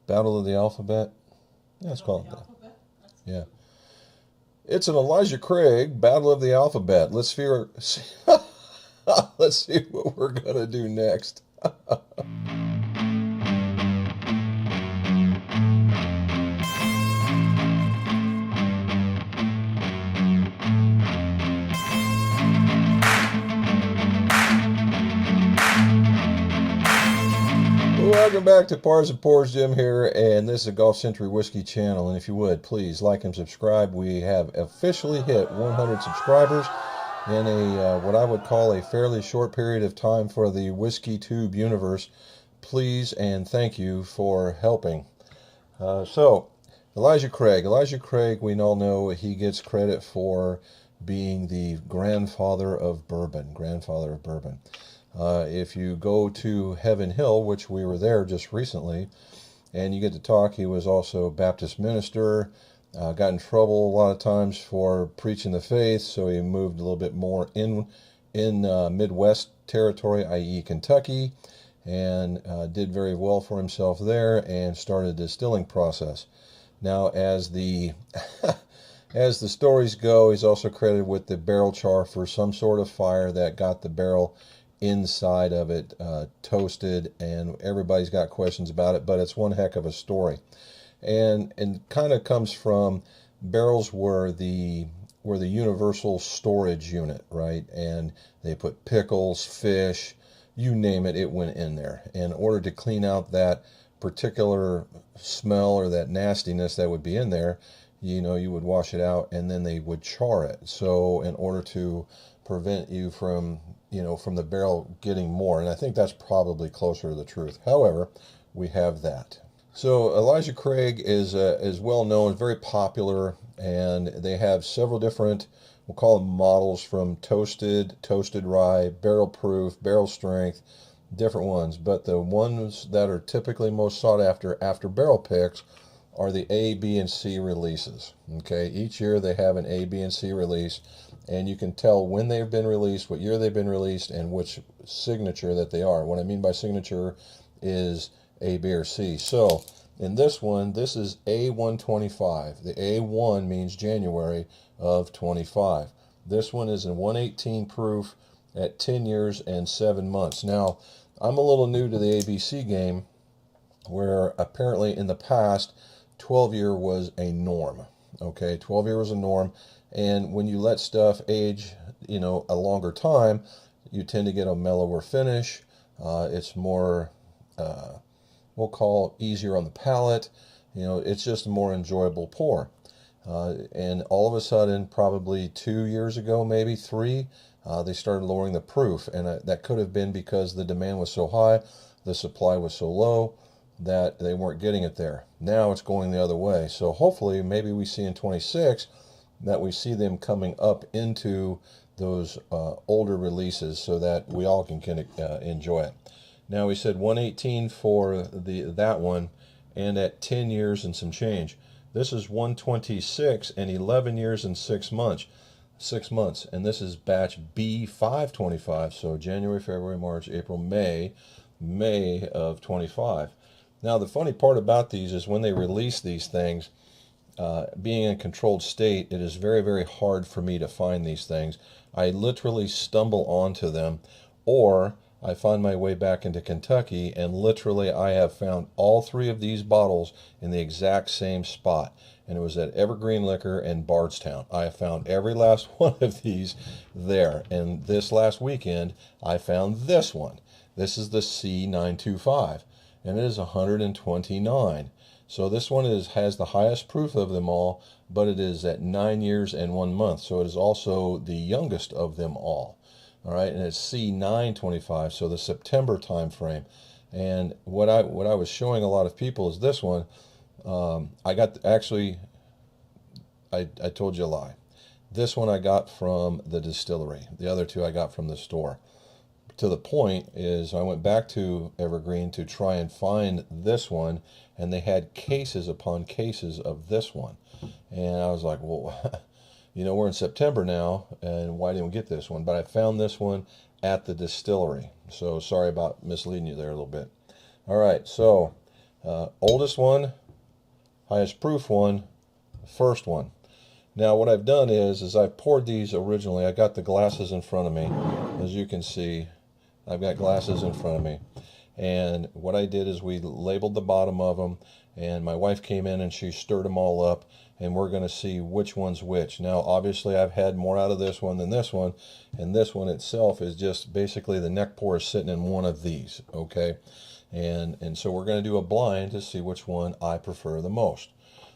Battle of the Alphabet. Yeah, it's called that. Yeah. It's an Elijah Craig Battle of the Alphabet. Let's see, let's see what we're gonna do next. Welcome back to Pars and Pours. Jim here, and this is a Golf Century Whiskey channel. And if you would, please like and subscribe. We have officially hit 100 subscribers in a what I would call a fairly short period of time for the Whiskey Tube universe. Please and thank you for helping. Elijah Craig, we all know he gets credit for being the grandfather of bourbon. If you go to Heaven Hill, which we were there just recently, and you get to talk, he was also a Baptist minister, got in trouble a lot of times for preaching the faith, so he moved a little bit more in Midwest territory, i.e. Kentucky, and did very well for himself there and started a distilling process. Now, as the as the stories go, he's also credited with the barrel char for some sort of fire that got the barrel inside of it toasted, and everybody's got questions about it, but it's one heck of a story. And kind of comes from barrels were the universal storage unit, right? And they put pickles, fish, you name it, it went in there. In order to clean out that particular smell or that nastiness that would be in there, you know, you would wash it out and then they would char it. So in order to prevent you from, you know, from the barrel getting more, and I think that's probably closer to the truth. However, we have that. So Elijah Craig is well known, very popular, and they have several different, we'll call them models, from toasted rye, barrel proof, barrel strength, different ones. But the ones that are typically most sought after barrel picks are the A, B, and C releases. Okay, each year they have an A, B, and C release, and you can tell when they've been released, what year they've been released, and which signature that they are. What I mean by signature is A, B, or C. So in this one, this is A125. The A1 means January of 25. This one is in 118 proof at 10 years and 7 months. Now, I'm a little new to the ABC game, where apparently in the past 12-year was a norm. Okay, 12-year was a norm, and when you let stuff age, you know, a longer time, you tend to get a mellower finish. It's more, we'll call easier on the palate. You know, it's just a more enjoyable pour. And all of a sudden, probably 2 years ago, maybe 3, they started lowering the proof, and that could have been because the demand was so high, the supply was so low, that they weren't getting it there. Now it's going the other way. So hopefully, maybe we see in 26 that we see them coming up into those older releases so that we all can enjoy it. Now we said 118 for that one, and at 10 years and some change. This is 126 and 11 years and 6 months. 6 months, and this is batch B525. So January, February, March, April, May of 25. Now, the funny part about these is when they release these things, being in a controlled state, it is very, very hard for me to find these things. I literally stumble onto them, or I find my way back into Kentucky, and literally I have found all 3 of these bottles in the exact same spot, and it was at Evergreen Liquor in Bardstown. I have found every last one of these there, and this last weekend I found this one. This is the C925. And it is 129. So this one has the highest proof of them all, but it is at 9 years and 1 month. So it is also the youngest of them all. All right, and it's C925, so the September time frame. And what I was showing a lot of people is this one. I told you a lie. This one I got from the distillery. The other 2 I got from the store. To the point is I went back to Evergreen to try and find this one, and they had cases upon cases of this one. And I was like, well, you know, we're in September now, and why didn't we get this one? But I found this one at the distillery. So sorry about misleading you there a little bit. All right, so Oldest one, highest proof one, first one. Now what I've done is I've poured these originally. I got the glasses in front of me. As you can see, I've got glasses in front of me. And what I did is we labeled the bottom of them, and my wife came in and she stirred them all up, and we're going to see which one's which. Now obviously I've had more out of this one than this one, and this one itself is just basically the neck pour is sitting in one of these, okay? And so we're going to do a blind to see which one I prefer the most.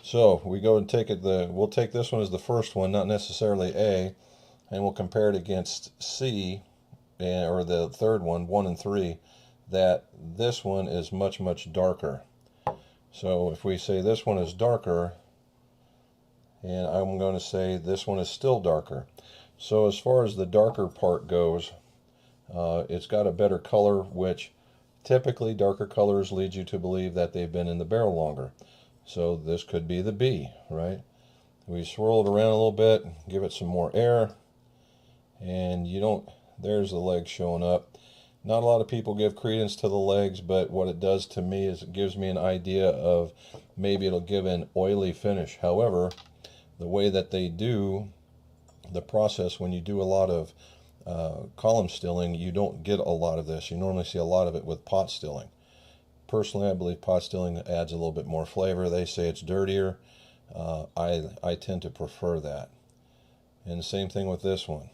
So we go and take it, we'll take this one as the first one, not necessarily A, and we'll compare it against C, or the third one, 1 and 3, that this one is much, much darker. So if we say this one is darker, and I'm going to say this one is still darker. So as far as the darker part goes, it's got a better color, which typically darker colors lead you to believe that they've been in the barrel longer. So this could be the B, right? We swirl it around a little bit, give it some more air, and you don't, there's the legs showing up. Not a lot of people give credence to the legs, but what it does to me is it gives me an idea of maybe it'll give an oily finish. However, the way that they do the process, when you do a lot of column stilling, you don't get a lot of this. You normally see a lot of it with pot stilling. Personally, I believe pot stilling adds a little bit more flavor. They say it's dirtier. I tend to prefer that. And the same thing with this one.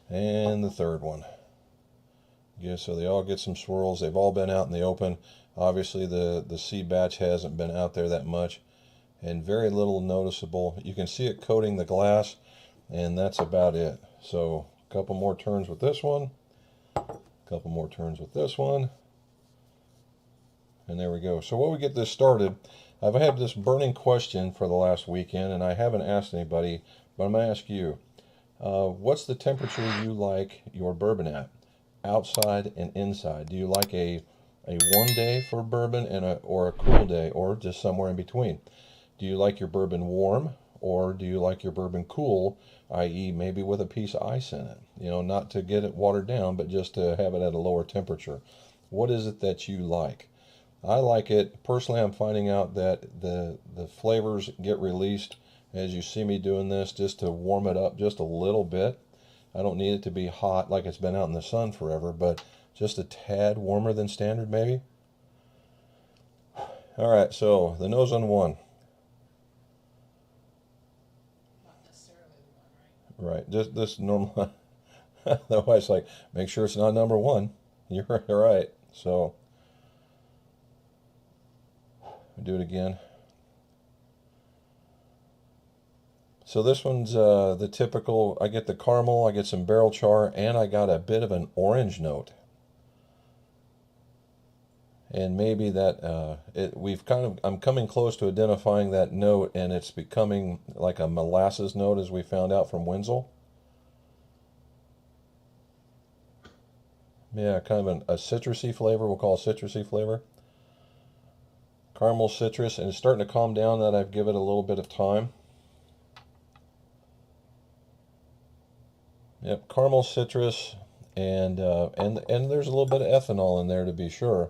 And the third one. Yeah, so they all get some swirls. They've all been out in the open. Obviously, the C batch hasn't been out there that much, and very little noticeable. You can see it coating the glass, and that's about it. So a couple more turns with this one, a couple more turns with this one, and there we go. So while we get this started, I've had this burning question for the last weekend, and I haven't asked anybody, but I'm going to ask you. What's the temperature you like your bourbon at? Outside and inside. Do you like a warm day for bourbon and or a cool day, or just somewhere in between? Do you like your bourbon warm, or do you like your bourbon cool, i.e. maybe with a piece of ice in it? You know, not to get it watered down, but just to have it at a lower temperature. What is it that you like? I like it. Personally, I'm finding out that the flavors get released as you see me doing this, just to warm it up just a little bit. I don't need it to be hot like it's been out in the sun forever, but just a tad warmer than standard maybe. All right, so the nose on one. Not necessarily the one, right? Right, just this normal. The wife's like, make sure it's not number one. You're right. So do it again. So this one's the typical, I get the caramel, I get some barrel char, and I got a bit of an orange note. And maybe that, I'm coming close to identifying that note, and it's becoming like a molasses note, as we found out from Wenzel. Yeah, kind of a citrusy flavor, we'll call it citrusy flavor. Caramel citrus, and it's starting to calm down that I've given it a little bit of time. Yep, caramel citrus, and there's a little bit of ethanol in there to be sure.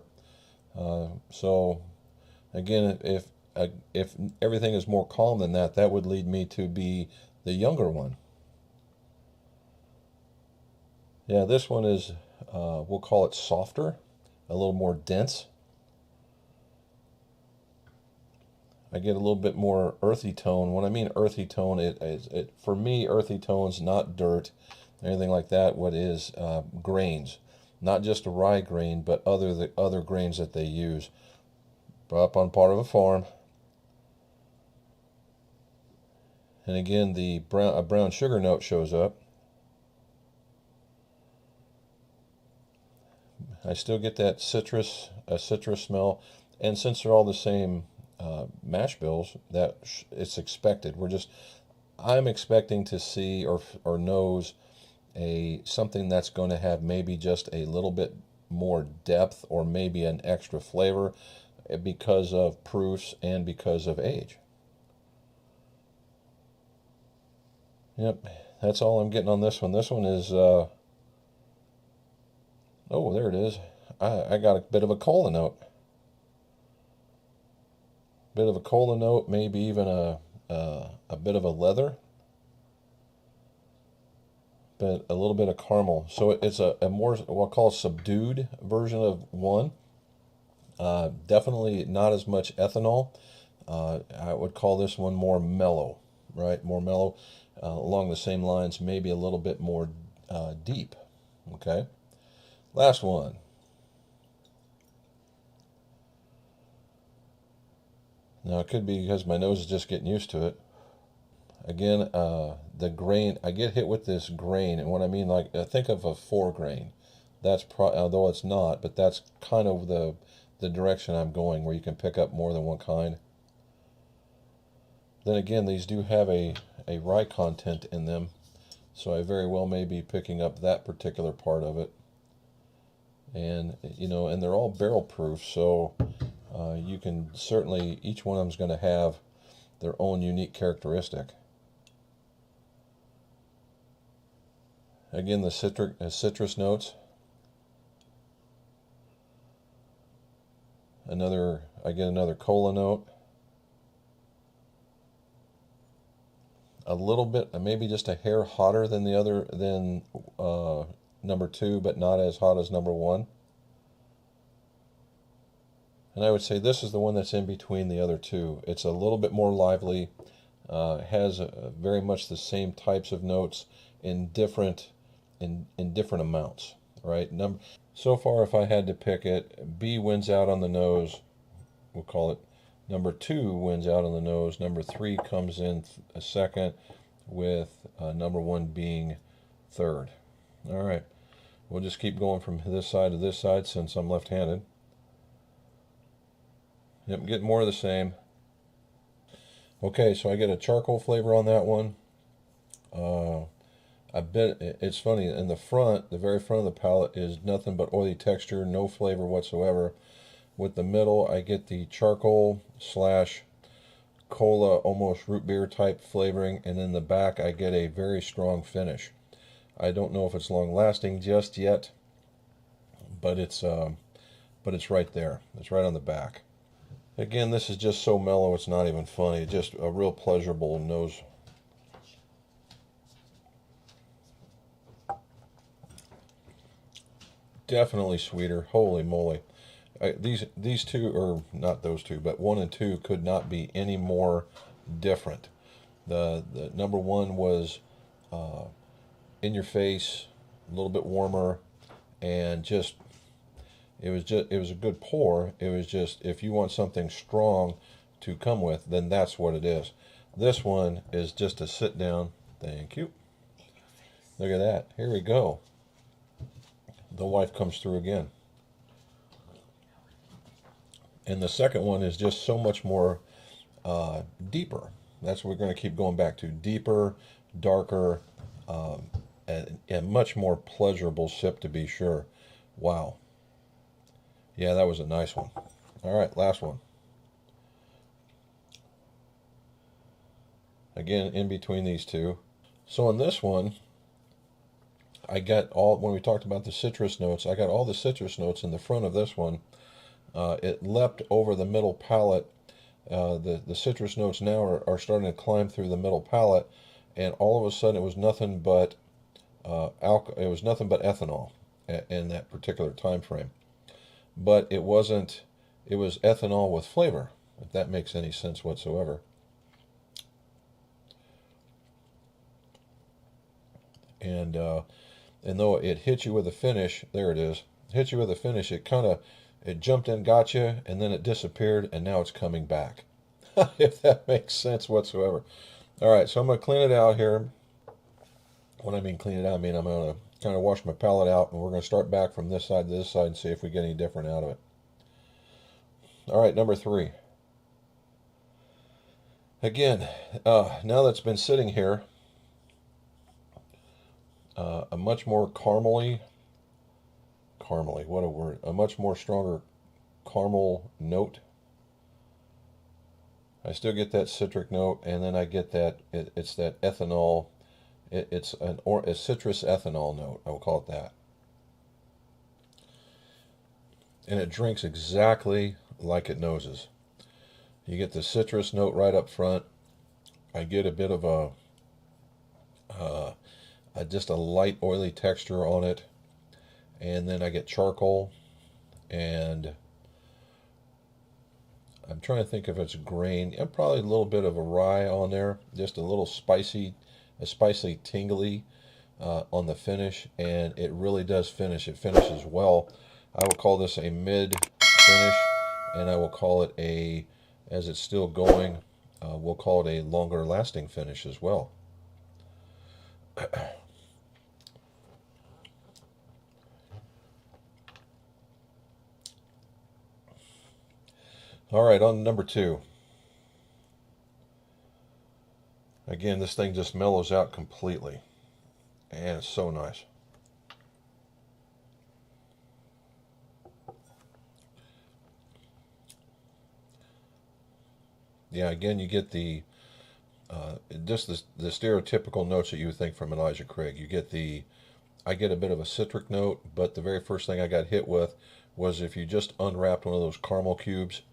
So again, if everything is more calm than that, that would lead me to be the younger one. Yeah, this one is we'll call it softer, a little more dense. I get a little bit more earthy tone. When I mean earthy tone, it for me, earthy tone's not dirt, anything like that. What is grains, not just a rye grain, but other grains that they use. Brought up on part of a farm. And again, a brown sugar note shows up. I still get that citrus smell, and since they're all the same mash bills, that it's expected. I'm expecting to see or nose something that's going to have maybe just a little bit more depth, or maybe an extra flavor, because of proofs and because of age. Yep, that's all I'm getting on this one. This one is oh, there it is. I got a bit of a cola note. Bit of a cola note, maybe even a bit of a leather, but a little bit of caramel. So it's a more what I'll call subdued version of one. Definitely not as much ethanol. I would call this one more mellow, right? More mellow, along the same lines, maybe a little bit more deep. Okay. Last one. Now it could be because my nose is just getting used to it. Again, the grain, I get hit with this grain, and what I mean, like, think of a 4 grain. Although it's not, but that's kind of the direction I'm going, where you can pick up more than one kind. Then again, these do have a rye content in them, so I very well may be picking up that particular part of it. And, and they're all barrel proof, so you can certainly, each one of them is going to have their own unique characteristic. Again, the citrus notes. I get another cola note. A little bit, maybe just a hair hotter than number 2, but not as hot as number 1. And I would say this is the one that's in between the other two. It's a little bit more lively, has very much the same types of notes in different amounts, right? So far, if I had to pick it, B wins out on the nose. We'll call it number 2 wins out on the nose. Number 3 comes in a second, with number 1 being third. All right, we'll just keep going from this side to this side since I'm left-handed. Yep, getting more of the same. Okay, so I get a charcoal flavor on that one. I bet it's funny, in the front, the very front of the palate is nothing but oily texture, no flavor whatsoever. With the middle, I get the charcoal / cola, almost root beer type flavoring, and in the back, I get a very strong finish. I don't know if it's long lasting just yet, but it's right there. It's right on the back. Again, this is just so mellow, it's not even funny. It's just a real pleasurable nose. Definitely sweeter. Holy moly. These two, or not those two, but 1 and 2 could not be any more different. The number 1 was in your face, a little bit warmer, and it was a good pour. It was just, if you want something strong to come with, then that's what it is. This one is just a sit down. Thank you. Look at that. Here we go. The wife comes through again. And the second one is just so much more deeper. That's what we're going to keep going back to. Deeper, darker, and much more pleasurable sip, to be sure. Wow. Yeah, that was a nice one. All right, last one. Again, in between these two. So in this one, I got when we talked about the citrus notes, I got all the citrus notes in the front of this one. It leapt over the middle palate. The citrus notes now are starting to climb through the middle palate, and all of a sudden it was nothing but ethanol in that particular time frame. But it wasn't. It was ethanol with flavor, if that makes any sense whatsoever. And though it hit you with a finish, there it is. Hit you with a finish. It jumped in, got you, and then it disappeared, and now it's coming back. If that makes sense whatsoever. All right, so I'm going to clean it out here. When I mean clean it out, I mean I'm going to kind of wash my palate out, and we're going to start back from this side to this side and see if we get any different out of it. All right, number 3. Again, now that's been sitting here, a much more caramely, what a word, a much more stronger caramel note. I still get that citric note, and then I get that, it's that ethanol, it's a citrus ethanol note, I will call it that. And it drinks exactly like it noses. You get the citrus note right up front. I get a bit of just a light oily texture on it, and then I get charcoal, and I'm trying to think if it's grain, and probably a little bit of a rye on there, just a little spicy, a spicy tingly on the finish, and it really does finish. It finishes well. I will call this a mid finish, and I will call it a, as it's still going, we'll call it a longer lasting finish as well. All right, on number 2. Again, this thing just mellows out completely, and it's so nice. Yeah, again, you get the just the stereotypical notes that you would think from Elijah Craig. You get I get a bit of a citric note, but the very first thing I got hit with was if you just unwrapped one of those caramel cubes,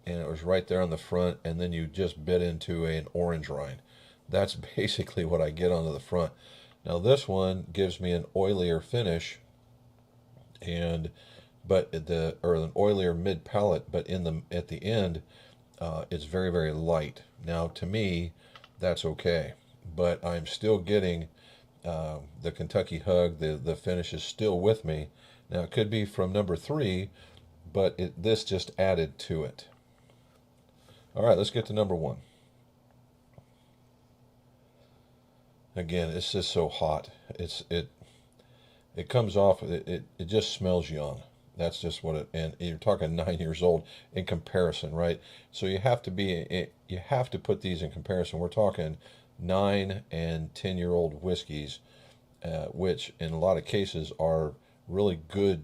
and it was right there on the front, and then you just bit into an orange rind. That's basically what I get onto the front. Now this one gives me an oilier finish, and but or an oilier mid palate, but at the end, it's very, very light. Now to me, that's okay, but I'm still getting the Kentucky Hug. The finish is still with me. Now it could be from number 3, but this just added to it. All right, let's get to number 1. Again, it's just so hot. It comes off. It just smells young. That's just what it. And you're talking 9 years old in comparison, right? So you have to put these in comparison. We're talking 9 and 10-year-old whiskeys, which in a lot of cases are really good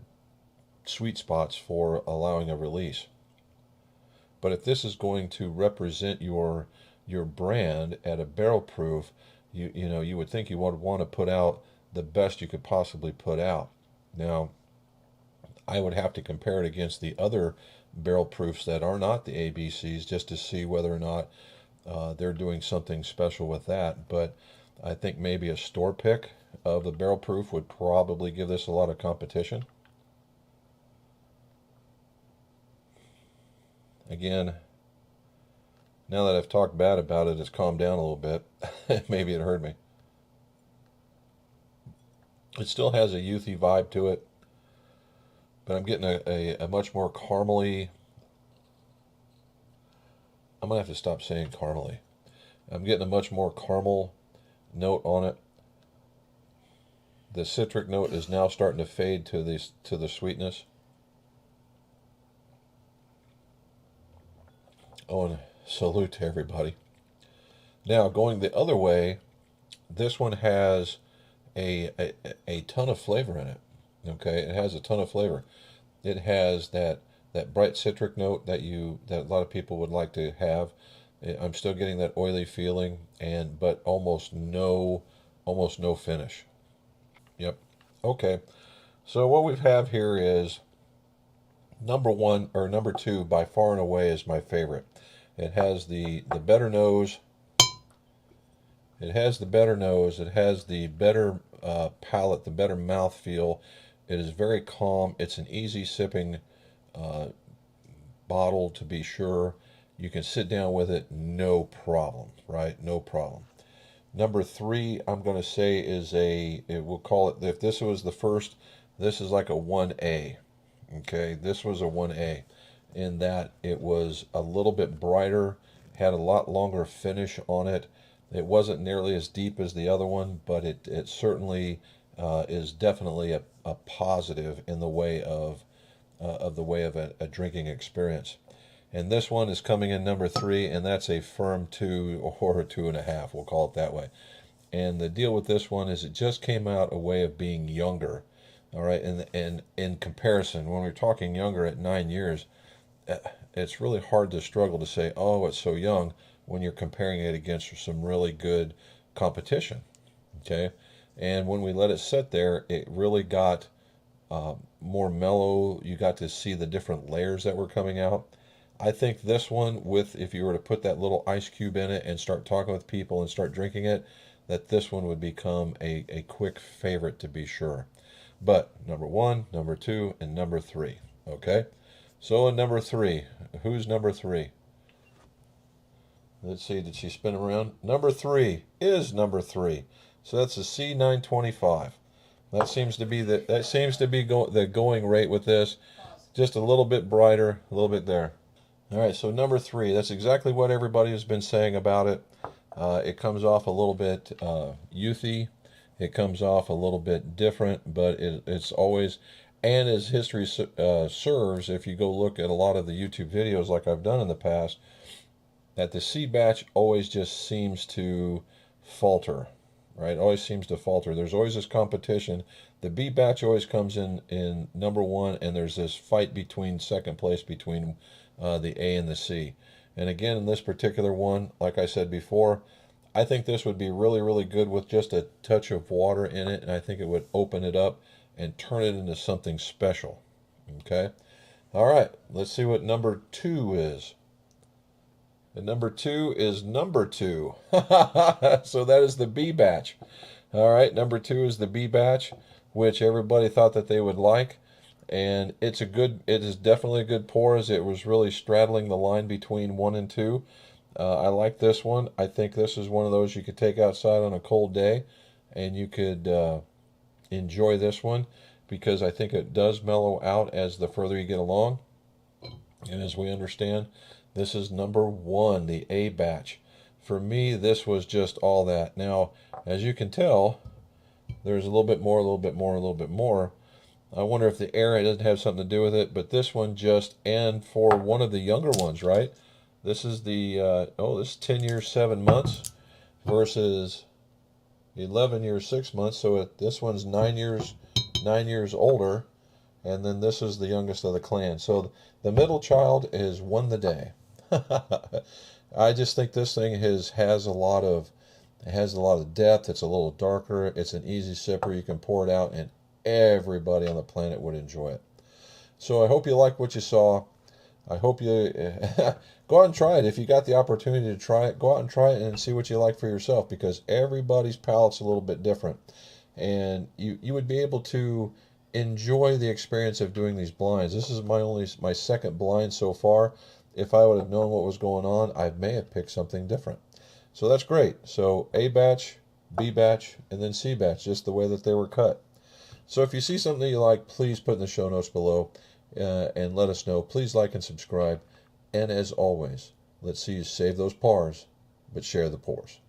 sweet spots for allowing a release. But if this is going to represent your brand at a barrel proof, you would think you would want to put out the best you could possibly put out. Now, I would have to compare it against the other barrel proofs that are not the ABCs just to see whether or not they're doing something special with that. But I think maybe a store pick of the barrel proof would probably give this a lot of competition. Again, now that I've talked bad about it, it's calmed down a little bit. Maybe it hurt me. It still has a youthy vibe to it, but I'm getting a much more caramely. I'm going to have to stop saying caramely. I'm getting a much more caramel note on it. The citric note is now starting to fade to the sweetness. Oh, and salute to everybody. Now, going the other way, this one has a ton of flavor in it. Okay, it has a ton of flavor. It has that bright citric note that a lot of people would like to have. I'm still getting that oily feeling, but almost no finish. Yep. Okay. So what we have here is number 1 or number 2 by far and away is my favorite. It has the better nose. It has the better nose. It has the better palate, the better mouth feel. It is very calm. It's an easy sipping bottle, to be sure. You can sit down with it, no problem, right? No problem. Number 3, I'm going to say is we'll call it, if this was the first, this is like a 1A. Okay, this was a 1A in that it was a little bit brighter, had a lot longer finish on it. It wasn't nearly as deep as the other one, but it certainly is definitely a positive in the way of a drinking experience. And this one is coming in number 3, and that's a firm 2 or a 2.5. We'll call it that way. And the deal with this one is it just came out a way of being younger. All right, and in comparison, when we're talking younger at 9 years, it's really hard to struggle to say, oh, it's so young, when you're comparing it against some really good competition. Okay, and when we let it sit there, it really got more mellow. You got to see the different layers that were coming out. I think this one, with if you were to put that little ice cube in it and start talking with people and start drinking it, that this one would become a quick favorite to be sure. But number one, number two, and number three. Okay? So in number three, who's number three? Let's see, did she spin around? Number three is number three. So that's a C925. That seems to be the going rate with this. Just a little bit brighter, a little bit there. All right, so number three, that's exactly what everybody has been saying about it. It comes off a little bit youthy. It comes off a little bit different, but it's always, and as history serves, if you go look at a lot of the YouTube videos like I've done in the past, that the C batch always just seems to falter, right? Always seems to falter. There's always this competition. The B batch always comes in number one, and there's this fight between second place between the A and the C. And again, in this particular one, like I said before, I think this would be really, really good with just a touch of water in it, and I think it would open it up and turn it into something special. Okay? All right, let's see what number two is. And number two is number two. So that is the B batch. All right, number two is the B batch, which everybody thought that they would like. And it is definitely a good pour, as it was really straddling the line between one and two. I like this one. I think this is one of those you could take outside on a cold day, and you could enjoy this one, because I think it does mellow out as the further you get along. And as we understand, this is number one, the A batch. For me, this was just all that. Now, as you can tell, there's a little bit more, a little bit more, a little bit more. I wonder if the air doesn't have something to do with it, but this one just, and for one of the younger ones, right? This is the, this is 10 years, 7 months versus 11 years, 6 months. So this one's 9 years older, and then this is the youngest of the clan. So the middle child has won the day. I just think this thing has a lot of depth. It's a little darker. It's an easy sipper. You can pour it out, and everybody on the planet would enjoy it. So I hope you like what you saw. I hope you go out and try it. If you got the opportunity to try it, go out and try it and see what you like for yourself, because everybody's palate's a little bit different, and you would be able to enjoy the experience of doing these blinds. This is my second blind so far. If I would have known what was going on, I may have picked something different. So that's great. So A batch, B batch, and then C batch, just the way that they were cut. So if you see something you like, please put in the show notes below and let us know. Please like and subscribe. And as always, let's see you save those pars, but share the pours.